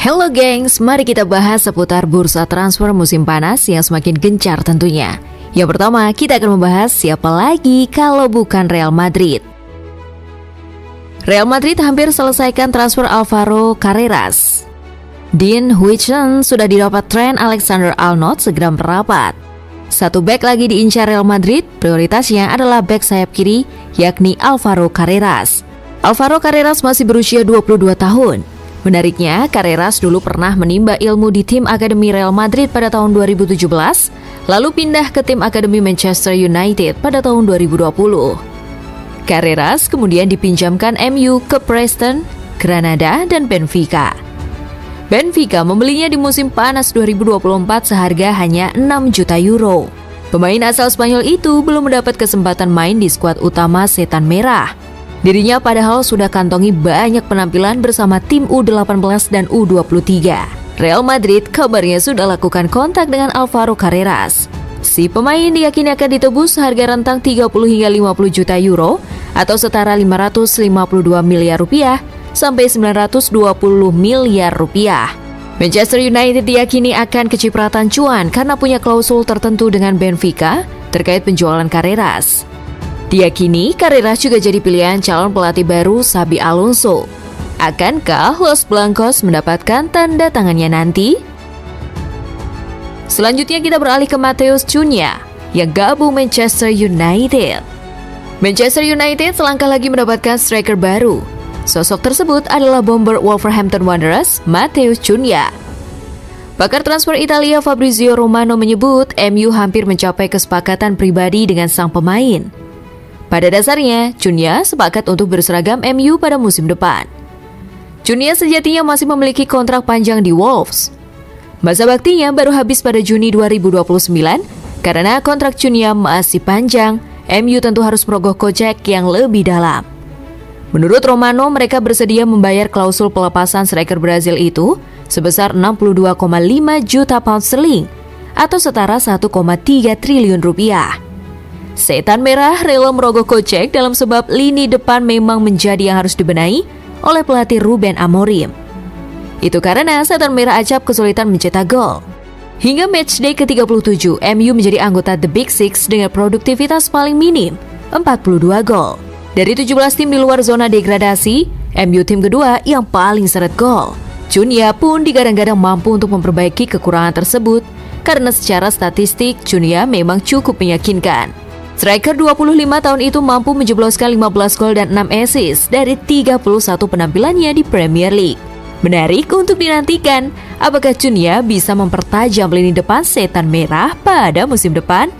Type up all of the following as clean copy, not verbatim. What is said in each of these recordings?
Hello gengs, mari kita bahas seputar bursa transfer musim panas yang semakin gencar tentunya. Yang pertama, kita akan membahas siapa lagi kalau bukan Real Madrid. Real Madrid hampir selesaikan transfer Alvaro Carreras. Dean Huijsen sudah didapat Trent Alexander-Arnold segera merapat. Satu bek lagi diincar Real Madrid, prioritasnya adalah bek sayap kiri, yakni Alvaro Carreras. Alvaro Carreras masih berusia 22 tahun. Menariknya, Carreras dulu pernah menimba ilmu di tim akademi Real Madrid pada tahun 2017, lalu pindah ke tim akademi Manchester United pada tahun 2020. Carreras kemudian dipinjamkan MU ke Preston, Granada, dan Benfica. Benfica membelinya di musim panas 2024 seharga hanya 6 juta euro. Pemain asal Spanyol itu belum mendapat kesempatan main di skuad utama Setan Merah. Dirinya padahal sudah kantongi banyak penampilan bersama tim U18 dan U23. Real Madrid kabarnya sudah lakukan kontak dengan Alvaro Carreras. Si pemain diyakini akan ditebus harga rentang 30 hingga 50 juta euro atau setara 552 miliar rupiah sampai 920 miliar rupiah. Manchester United diyakini akan kecipratan cuan karena punya klausul tertentu dengan Benfica terkait penjualan Carreras. Diyakini Carreras juga jadi pilihan calon pelatih baru Xabi Alonso. Akankah Los Blancos mendapatkan tanda tangannya nanti? Selanjutnya kita beralih ke Matheus Cunha yang gabung Manchester United. Manchester United selangkah lagi mendapatkan striker baru. Sosok tersebut adalah bomber Wolverhampton Wanderers, Matheus Cunha. Pakar transfer Italia Fabrizio Romano menyebut MU hampir mencapai kesepakatan pribadi dengan sang pemain. Pada dasarnya, Cunha sepakat untuk berseragam MU pada musim depan. Cunha sejatinya masih memiliki kontrak panjang di Wolves. Masa baktinya baru habis pada Juni 2029, karena kontrak Cunha masih panjang, MU tentu harus merogoh kocek yang lebih dalam. Menurut Romano, mereka bersedia membayar klausul pelepasan striker Brazil itu sebesar 62,5 juta pound sterling atau setara 1,3 triliun rupiah. Setan Merah rela merogoh kocek dalam sebab lini depan memang menjadi yang harus dibenahi oleh pelatih Ruben Amorim. Itu karena Setan Merah acap kesulitan mencetak gol. Hingga matchday ke-37, MU menjadi anggota The Big Six dengan produktivitas paling minim, 42 gol. Dari 17 tim di luar zona degradasi, MU tim kedua yang paling seret gol. Cunha pun digadang-gadang mampu untuk memperbaiki kekurangan tersebut, karena secara statistik Cunha memang cukup meyakinkan. Striker 25 tahun itu mampu menjebloskan 15 gol dan 6 assist dari 31 penampilannya di Premier League. Menarik untuk dinantikan, apakah Cunha bisa mempertajam lini depan Setan Merah pada musim depan?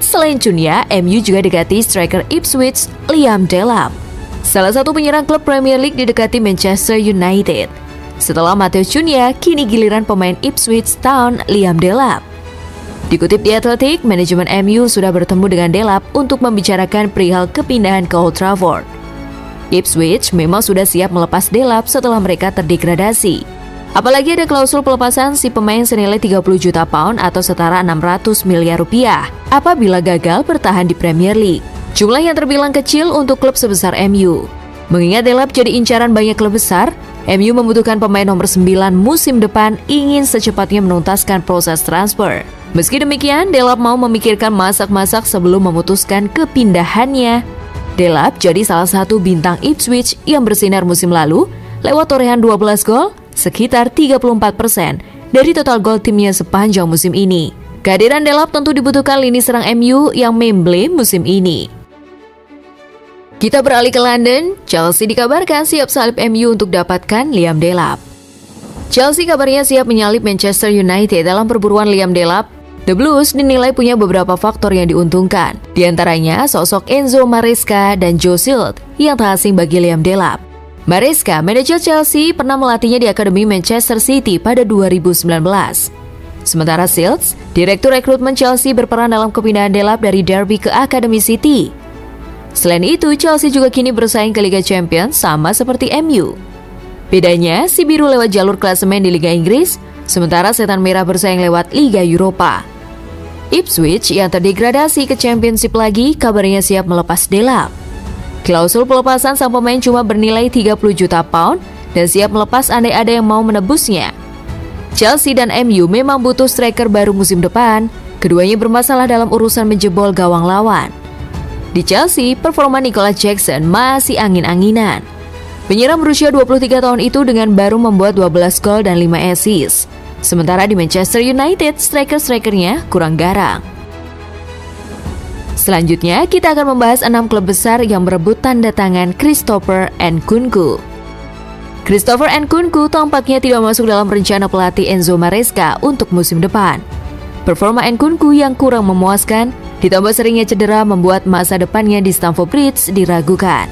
Selain Cunha, MU juga dekati striker Ipswich Liam Delap. Salah satu penyerang klub Premier League didekati Manchester United. Setelah Matheus Cunha, kini giliran pemain Ipswich Town Liam Delap. Dikutip di Athletic, manajemen MU sudah bertemu dengan Delap untuk membicarakan perihal kepindahan ke Old Trafford. Ipswich memang sudah siap melepas Delap setelah mereka terdegradasi. Apalagi ada klausul pelepasan si pemain senilai 30 juta pound atau setara 600 miliar rupiah apabila gagal bertahan di Premier League. Jumlah yang terbilang kecil untuk klub sebesar MU. Mengingat Delap jadi incaran banyak klub besar, MU membutuhkan pemain nomor 9 musim depan ingin secepatnya menuntaskan proses transfer. Meski demikian, Delap mau memikirkan masak-masak sebelum memutuskan kepindahannya. Delap jadi salah satu bintang Ipswich yang bersinar musim lalu lewat torehan 12 gol, sekitar 34% dari total gol timnya sepanjang musim ini. Kehadiran Delap tentu dibutuhkan lini serang MU yang memble musim ini. Kita beralih ke London, Chelsea dikabarkan siap salib MU untuk dapatkan Liam Delap. Chelsea kabarnya siap menyalip Manchester United dalam perburuan Liam Delap. The Blues dinilai punya beberapa faktor yang diuntungkan, di antaranya sosok Enzo Maresca dan Joe Schilt yang tak asing bagi Liam Delap. Maresca, manajer Chelsea, pernah melatihnya di Akademi Manchester City pada 2019. Sementara Schilt, direktur rekrutmen Chelsea, berperan dalam kepindahan Delap dari Derby ke Akademi City. Selain itu, Chelsea juga kini bersaing ke Liga Champions sama seperti MU. Bedanya, si biru lewat jalur klasemen di Liga Inggris, sementara Setan Merah bersaing lewat Liga Eropa. Ipswich yang terdegradasi ke Championship lagi kabarnya siap melepas Delap. Klausul pelepasan sang pemain cuma bernilai 30 juta pound dan siap melepas andai ada yang mau menebusnya. Chelsea dan MU memang butuh striker baru musim depan. Keduanya bermasalah dalam urusan menjebol gawang lawan. Di Chelsea, performa Nicolas Jackson masih angin-anginan. Penyerang berusia 23 tahun itu dengan baru membuat 12 gol dan 5 assist. Sementara di Manchester United, striker-strikernya kurang garang. Selanjutnya, kita akan membahas 6 klub besar yang berebut tanda tangan Christopher Nkunku. Christopher Nkunku tampaknya tidak masuk dalam rencana pelatih Enzo Maresca untuk musim depan. Performa Nkunku yang kurang memuaskan, ditambah seringnya cedera membuat masa depannya di Stamford Bridge diragukan.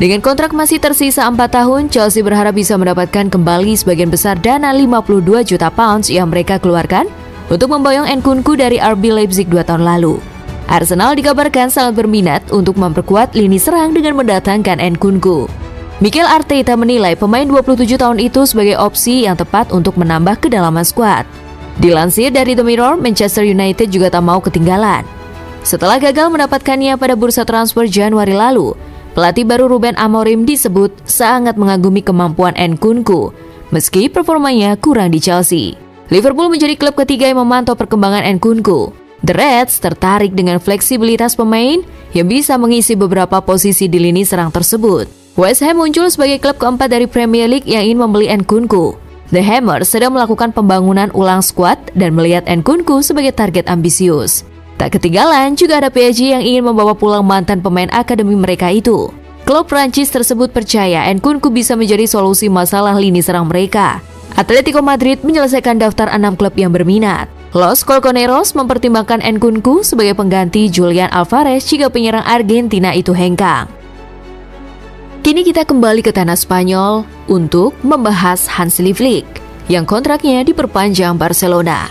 Dengan kontrak masih tersisa 4 tahun, Chelsea berharap bisa mendapatkan kembali sebagian besar dana 52 juta pounds yang mereka keluarkan untuk memboyong Nkunku dari RB Leipzig 2 tahun lalu. Arsenal dikabarkan sangat berminat untuk memperkuat lini serang dengan mendatangkan Nkunku. Mikel Arteta menilai pemain 27 tahun itu sebagai opsi yang tepat untuk menambah kedalaman skuad. Dilansir dari The Mirror, Manchester United juga tak mau ketinggalan. Setelah gagal mendapatkannya pada bursa transfer Januari lalu, pelatih baru Ruben Amorim disebut sangat mengagumi kemampuan Nkunku, meski performanya kurang di Chelsea. Liverpool menjadi klub ketiga yang memantau perkembangan Nkunku. The Reds tertarik dengan fleksibilitas pemain yang bisa mengisi beberapa posisi di lini serang tersebut. West Ham muncul sebagai klub keempat dari Premier League yang ingin membeli Nkunku. The Hammers sedang melakukan pembangunan ulang skuad dan melihat Nkunku sebagai target ambisius. Tak ketinggalan juga ada PSG yang ingin membawa pulang mantan pemain akademi mereka itu. Klub Prancis tersebut percaya Nkunku bisa menjadi solusi masalah lini serang mereka. Atletico Madrid menyelesaikan daftar 6 klub yang berminat. Los Colchoneros mempertimbangkan Nkunku sebagai pengganti Julian Alvarez jika penyerang Argentina itu hengkang. Kini kita kembali ke tanah Spanyol untuk membahas Hansi Flick yang kontraknya diperpanjang Barcelona.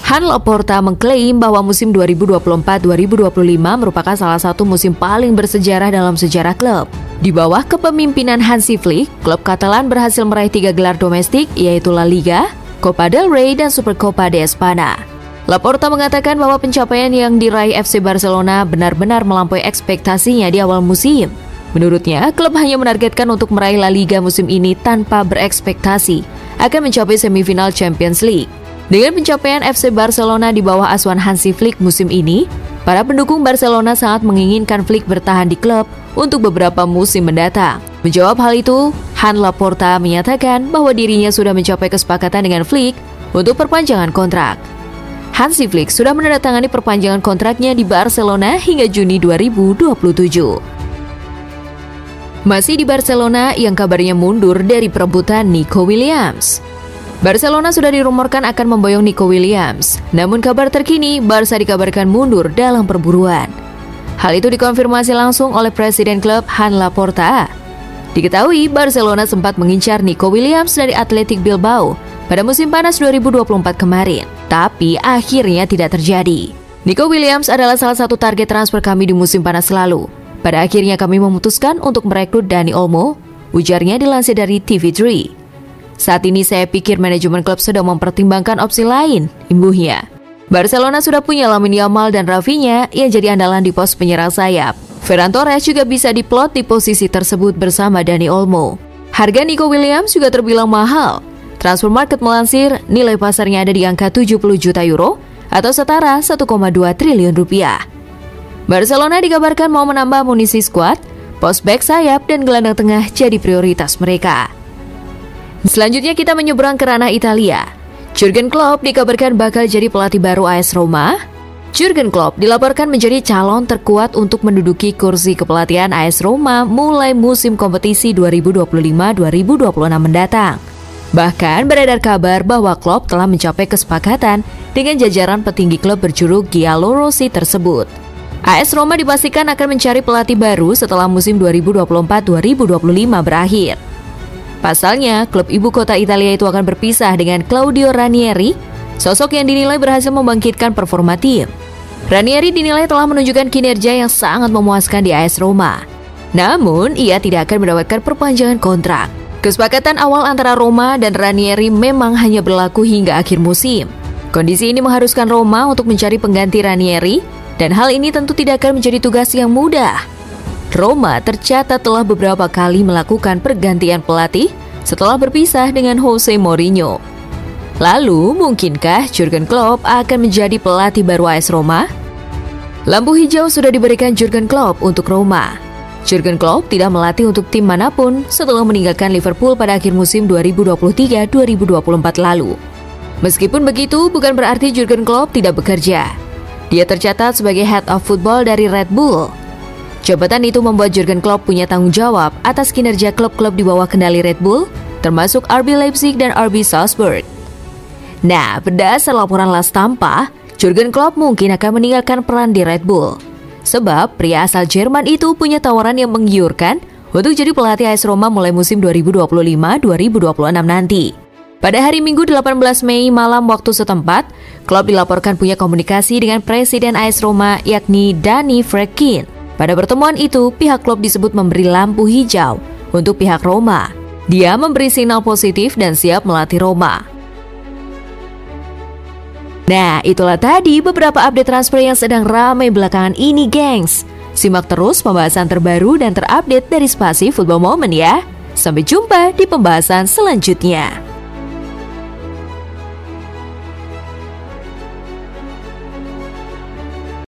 Han Laporta mengklaim bahwa musim 2024-2025 merupakan salah satu musim paling bersejarah dalam sejarah klub. Di bawah kepemimpinan Hansi Flick, klub Katalan berhasil meraih 3 gelar domestik yaitu La Liga, Copa del Rey, dan Supercopa de España. Laporta mengatakan bahwa pencapaian yang diraih FC Barcelona benar-benar melampaui ekspektasinya di awal musim. Menurutnya, klub hanya menargetkan untuk meraih La Liga musim ini tanpa berekspektasi akan mencapai semifinal Champions League. Dengan pencapaian FC Barcelona di bawah asuhan Hansi Flick musim ini, para pendukung Barcelona sangat menginginkan Flick bertahan di klub untuk beberapa musim mendatang. Menjawab hal itu, Han Laporta menyatakan bahwa dirinya sudah mencapai kesepakatan dengan Flick untuk perpanjangan kontrak. Hansi Flick sudah menandatangani perpanjangan kontraknya di Barcelona hingga Juni 2027. Masih di Barcelona yang kabarnya mundur dari perebutan Nico Williams. Barcelona sudah dirumorkan akan memboyong Nico Williams, namun kabar terkini Barca dikabarkan mundur dalam perburuan. Hal itu dikonfirmasi langsung oleh Presiden klub Han Laporta. Diketahui Barcelona sempat mengincar Nico Williams dari Athletic Bilbao pada musim panas 2024 kemarin, tapi akhirnya tidak terjadi. Nico Williams adalah salah satu target transfer kami di musim panas lalu. Pada akhirnya kami memutuskan untuk merekrut Dani Olmo, ujarnya dilansir dari TV3. Saat ini saya pikir manajemen klub sedang mempertimbangkan opsi lain, imbuhnya. Barcelona sudah punya Lamine Yamal dan Rafinha yang jadi andalan di pos penyerang sayap. Ferran Torres juga bisa diplot di posisi tersebut bersama Dani Olmo. Harga Nico Williams juga terbilang mahal. Transfermarkt melansir nilai pasarnya ada di angka 70 juta euro atau setara 1,2 triliun rupiah. Barcelona dikabarkan mau menambah amunisi skuad, pos back sayap dan gelandang tengah jadi prioritas mereka. Selanjutnya kita menyeberang ke ranah Italia. Jurgen Klopp dikabarkan bakal jadi pelatih baru AS Roma. Jurgen Klopp dilaporkan menjadi calon terkuat untuk menduduki kursi kepelatihan AS Roma mulai musim kompetisi 2025-2026 mendatang. Bahkan beredar kabar bahwa Klopp telah mencapai kesepakatan dengan jajaran petinggi klub berjuluk Giallorossi tersebut. AS Roma dipastikan akan mencari pelatih baru setelah musim 2024-2025 berakhir. Pasalnya, klub ibu kota Italia itu akan berpisah dengan Claudio Ranieri, sosok yang dinilai berhasil membangkitkan performa tim. Ranieri dinilai telah menunjukkan kinerja yang sangat memuaskan di AS Roma. Namun, ia tidak akan mendapatkan perpanjangan kontrak. Kesepakatan awal antara Roma dan Ranieri memang hanya berlaku hingga akhir musim. Kondisi ini mengharuskan Roma untuk mencari pengganti Ranieri, dan hal ini tentu tidak akan menjadi tugas yang mudah. Roma tercatat telah beberapa kali melakukan pergantian pelatih setelah berpisah dengan Jose Mourinho. Lalu, mungkinkah Jurgen Klopp akan menjadi pelatih baru AS Roma? Lampu hijau sudah diberikan Jurgen Klopp untuk Roma. Jurgen Klopp tidak melatih untuk tim manapun setelah meninggalkan Liverpool pada akhir musim 2023-2024 lalu. Meskipun begitu, bukan berarti Jurgen Klopp tidak bekerja. Dia tercatat sebagai Head of Football dari Red Bull. Jabatan itu membuat Jurgen Klopp punya tanggung jawab atas kinerja klub-klub di bawah kendali Red Bull, termasuk RB Leipzig dan RB Salzburg. Nah, berdasar laporan Las Tampa, Jurgen Klopp mungkin akan meninggalkan peran di Red Bull. Sebab pria asal Jerman itu punya tawaran yang menggiurkan untuk jadi pelatih AS Roma mulai musim 2025-2026 nanti. Pada hari Minggu 18 Mei malam waktu setempat, Klopp dilaporkan punya komunikasi dengan Presiden AS Roma yakni Dani Fredkin. Pada pertemuan itu, pihak Klopp disebut memberi lampu hijau untuk pihak Roma. Dia memberi sinyal positif dan siap melatih Roma. Nah, itulah tadi beberapa update transfer yang sedang ramai belakangan ini, gengs. Simak terus pembahasan terbaru dan terupdate dari Spasi Football Moment ya. Sampai jumpa di pembahasan selanjutnya.